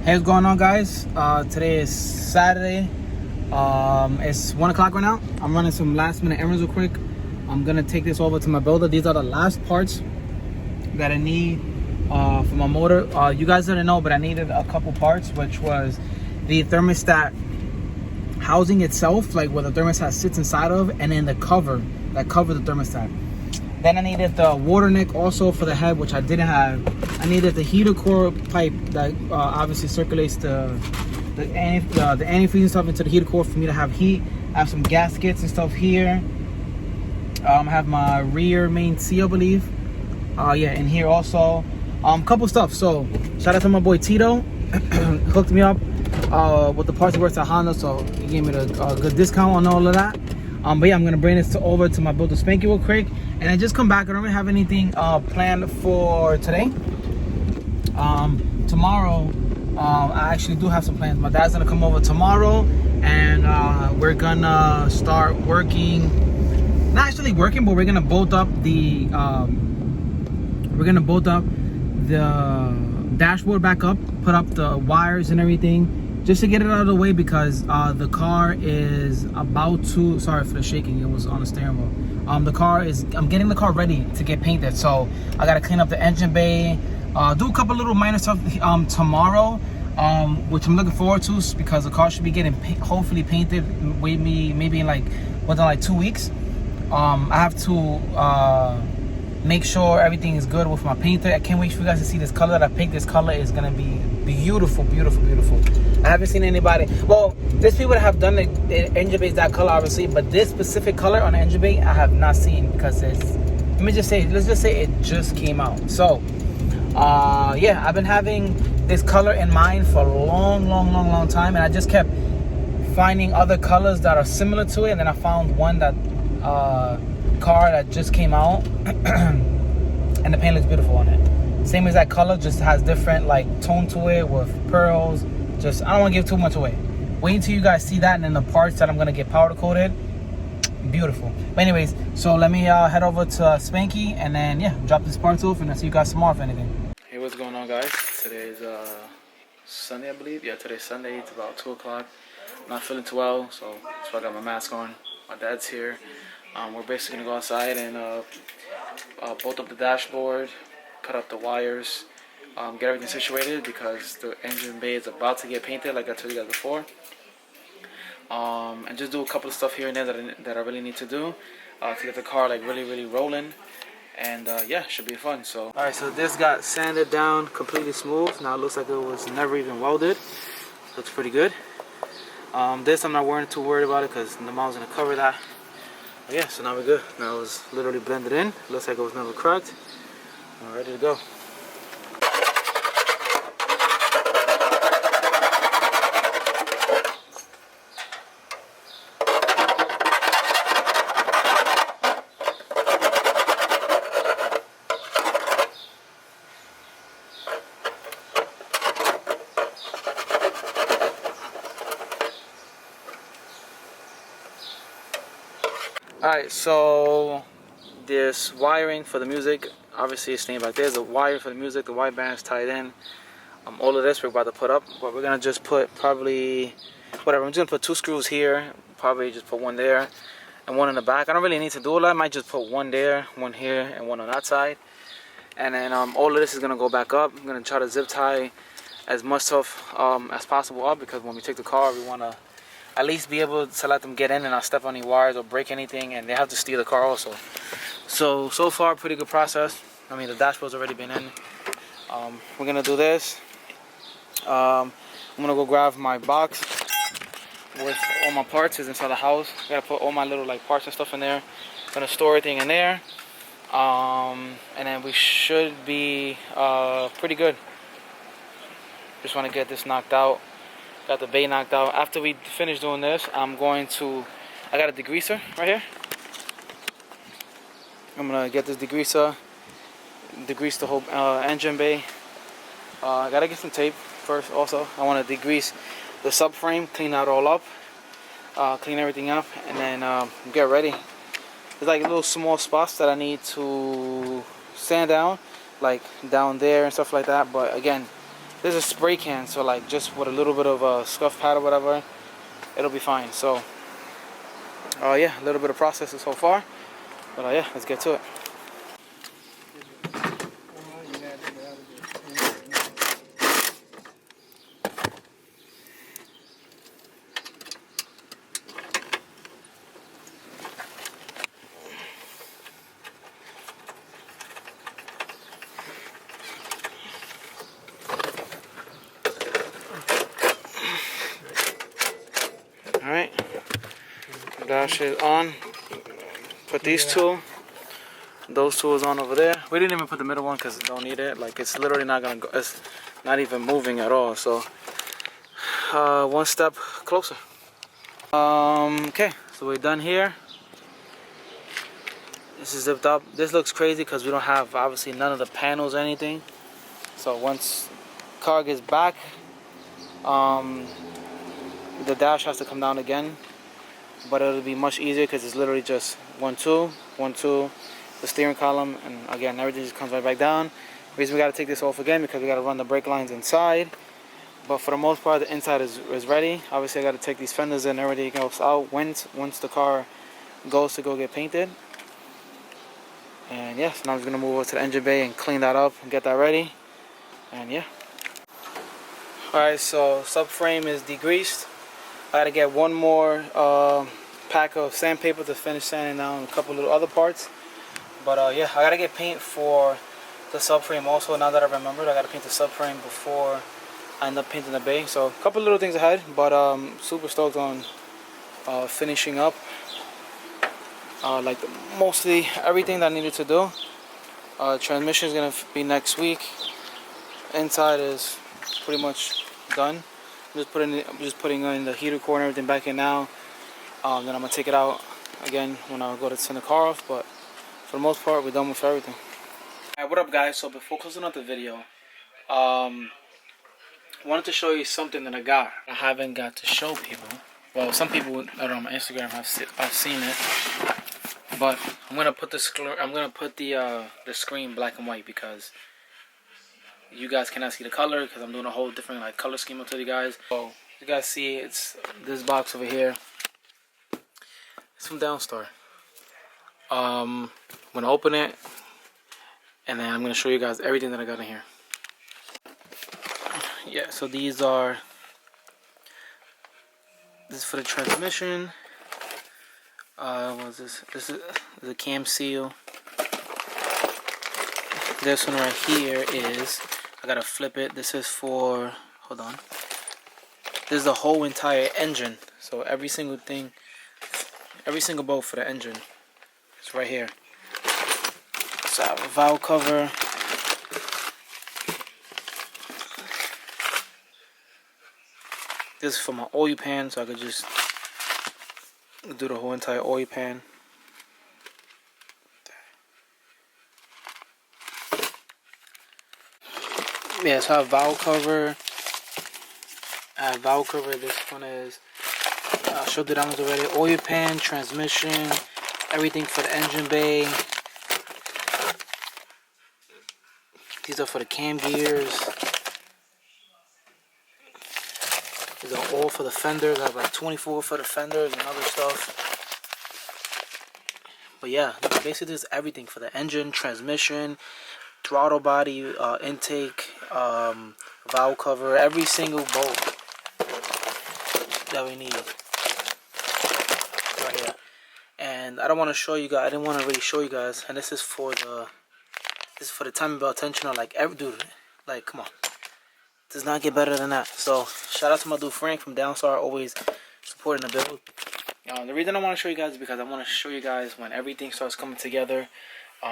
Hey, what's going on, guys? Today is Saturday. It's 1 o'clock right now. I'm running some last minute errands real quick. I'm gonna take this over to my builder. These are the last parts that I need for my motor. You guys didn't know, but I needed a couple parts, which was the thermostat housing itself, like where the thermostat sits inside of, and then the cover that covers the thermostat. Then I needed the water neck also for the head, which I didn't have. I needed the heater core pipe that obviously circulates the antifreeze and stuff into the heater core for me to have heat. I have some gaskets and stuff here. I have my rear main seal, I believe. Yeah, and here also. Couple stuff. So shout out to my boy Tito. Hooked me up with the parts works at Honda, so he gave me a good discount on all of that. But yeah, I'm gonna bring this over to my builder Spanky real quick, and I just come back. I don't really have anything planned for today. Tomorrow, I actually do have some plans. My dad's gonna come over tomorrow, and we're gonna start working. Not actually working, but we're gonna bolt up the dashboard back up, put up the wires and everything, just to get it out of the way, because the car is about to, sorry for the shaking, it was on the steering wheel. I'm getting the car ready to get painted, so I gotta clean up the engine bay, do a couple little minor stuff tomorrow, which I'm looking forward to, because the car should be getting hopefully painted maybe in within 2 weeks. I have to make sure everything is good with my painter. I can't wait for you guys to see this color that I picked. This color is gonna be beautiful, beautiful, beautiful. I haven't seen anybody, well, there's people that have done the engine bays that color obviously, but this specific color on the engine bay I have not seen, because let's just say it just came out. So yeah, I've been having this color in mind for a long time, and I just kept finding other colors that are similar to it, and then I found one that car that just came out and the paint looks beautiful on it. Same as that color, just has different tone to it with pearls. Just, I don't want to give too much away. Wait until you guys see that, and then the parts that I'm gonna get powder coated, beautiful. But anyways, so let me head over to Spanky, and then yeah, drop this parts off, and I'll see you guys tomorrow if anything. Hey, what's going on, guys? Today's Sunday, I believe. Yeah, today's Sunday. It's about 2 o'clock. Not feeling too well, so I got my mask on. My dad's here. We're basically gonna go outside and bolt up the dashboard, cut up the wires, get everything situated, because the engine bay is about to get painted, like I told you guys before. And just do a couple of stuff here and there that I really need to do to get the car really rolling. And yeah, should be fun. So all right, so this got sanded down completely smooth. Now it looks like it was never even welded. Looks pretty good. This I'm not too worried about it, because the model's gonna cover that. But yeah, so now we're good. Now it's literally blended in. Looks like it was never cracked. We're ready to go. Alright, so this wiring for the music, obviously it's staying back there. The wire for the music, the wire band's tied in. All of this we're about to put up, but we're gonna just put probably whatever. I'm just gonna put 2 screws here, probably just put 1 there and 1 in the back. I don't really need to do a lot. I might just put 1 there, 1 here, and 1 on that side. And then all of this is gonna go back up. I'm gonna try to zip tie as much stuff as possible up, because when we take the car, we wanna at least be able to let them get in and not step on any wires or break anything, and they have to steal the car also. So far, pretty good process. I mean, the dashboard's already been in. We're gonna do this. I'm gonna go grab my box with all my parts. Is inside the house. I gotta put all my little parts and stuff in there. Gonna store everything in there, and then we should be pretty good. Just want to get this knocked out. Got the bay knocked out. After we finish doing this, I got a degreaser right here. I'm gonna get this degreaser, degrease the whole engine bay. I gotta get some tape first also. I want to degrease the subframe, clean that all up, clean everything up, and then get ready. There's little small spots that I need to sand down, like down there and stuff like that, but again, there's a spray can, so like just with a little bit of a scuff pad or whatever, it'll be fine. So yeah, a little bit of processing so far, but yeah, let's get to it. Alright, dash it on. Put these two. Those two is on over there. We didn't even put the middle one because we don't need it. Like, it's literally not gonna go. It's not even moving at all. So, one step closer. Okay, so we're done here. This is zipped up. This looks crazy because we don't have obviously none of the panels or anything. So once car gets back, the dash has to come down again, but it'll be much easier because it's literally just 1 2 1 2, the steering column, and again everything just comes right back down. The reason we got to take this off again because we got to run the brake lines inside, but for the most part the inside is ready. Obviously I got to take these fenders and everything else out once the car goes to go get painted. And yeah, so now I'm just gonna move over to the engine bay and clean that up and get that ready. And yeah. Alright, so subframe is degreased. I gotta get one more pack of sandpaper to finish sanding down a couple little other parts. But yeah, I gotta get paint for the subframe also. Now that I remembered, I gotta paint the subframe before I end up painting the bay. So a couple little things ahead, but super stoked on finishing up like mostly everything that I needed to do. Transmission is gonna be next week. Inside is pretty much done. I'm just putting in the heater core and everything back in now. Then I'm gonna take it out again when I go to send the car off. But for the most part, we're done with everything. Alright, what up, guys? So before closing out the video, wanted to show you something that I haven't got to show people. Well, some people that are on my Instagram have seen it. But I'm gonna put the screen black and white because you guys cannot see the color because I'm doing a whole different like color scheme to you guys. So you guys see it's this box over here. It's from Downstar. I'm gonna open it and then I'm gonna show you guys everything that I got in here. Yeah, so this is for the transmission. What's this? This is the cam seal. This one right here is, I gotta flip it. This is for, hold on. This is the whole entire engine. So every single thing, every single bolt for the engine. It's right here. So I have a valve cover. This is for my oil pan, so I could just do the whole entire oil pan. Yeah, so I have valve cover. This one is, I showed the ones already. Oil pan, transmission, everything for the engine bay. These are for the cam gears. These are all for the fenders. I have like 24 for the fenders and other stuff. But yeah, basically this is everything for the engine, transmission, throttle body, intake, valve cover, every single bolt that we need right here. And I don't want to show you guys. I didn't want to really show you guys. And this is for the timing belt tensioner. Like dude, like come on, does not get better than that. So shout out to my dude Frank from Downstar, always supporting the build. The reason I want to show you guys is because I want to show you guys when everything starts coming together,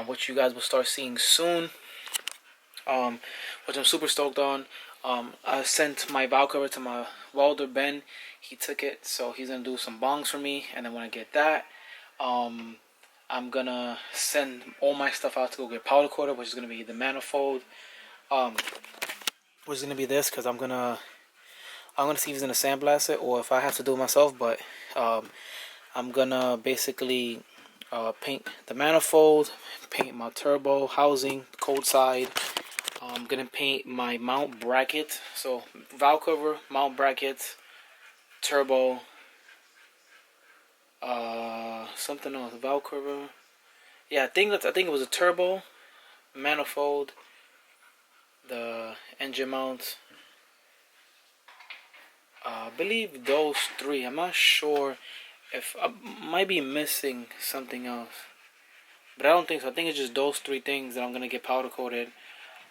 which you guys will start seeing soon. Which I'm super stoked on. I sent my valve cover to my welder Ben. He took it, so he's gonna do some bongs for me. And then when I get that, I'm gonna send all my stuff out to go get powder coated, which is gonna be the manifold. Which is gonna be this, because I'm gonna see if he's gonna sandblast it or if I have to do it myself. But I'm gonna basically paint the manifold, paint my turbo housing, cold side. I'm gonna paint my mount bracket. So valve cover, mount bracket, turbo, something else. Valve cover. Yeah, I think it was a turbo, manifold, the engine mount. I believe those three. I'm not sure if I might be missing something else, but I don't think so. I think it's just those three things that I'm gonna get powder coated.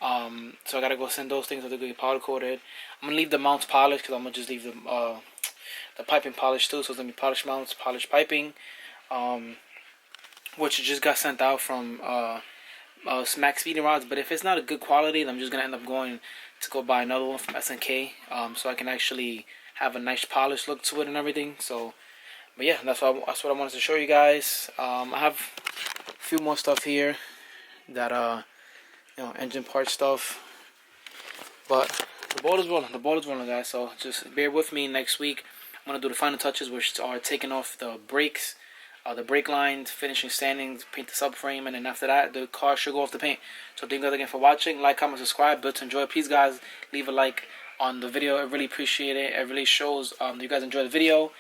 So I gotta go send those things to get powder coated. I'm gonna leave the mounts polished because I'm gonna just leave the piping polished too. So it's gonna be polished mounts, polished piping, which just got sent out from Smack Speeding Rods. But if it's not a good quality, then I'm just gonna end up going to go buy another one from SNK, so I can actually have a nice polished look to it and everything. So, but yeah, that's what I wanted to show you guys. I have a few more stuff here that engine part stuff. But the ball is rolling, guys. So just bear with me. Next week, I'm gonna do the final touches, which are taking off the brakes, the brake lines, finishing standings, paint the subframe, and then after that, the car should go off the paint. So thank you guys again for watching. Like, comment, subscribe. Built to enjoy. Please, guys, leave a like on the video. I really appreciate it. It really shows you guys enjoy the video.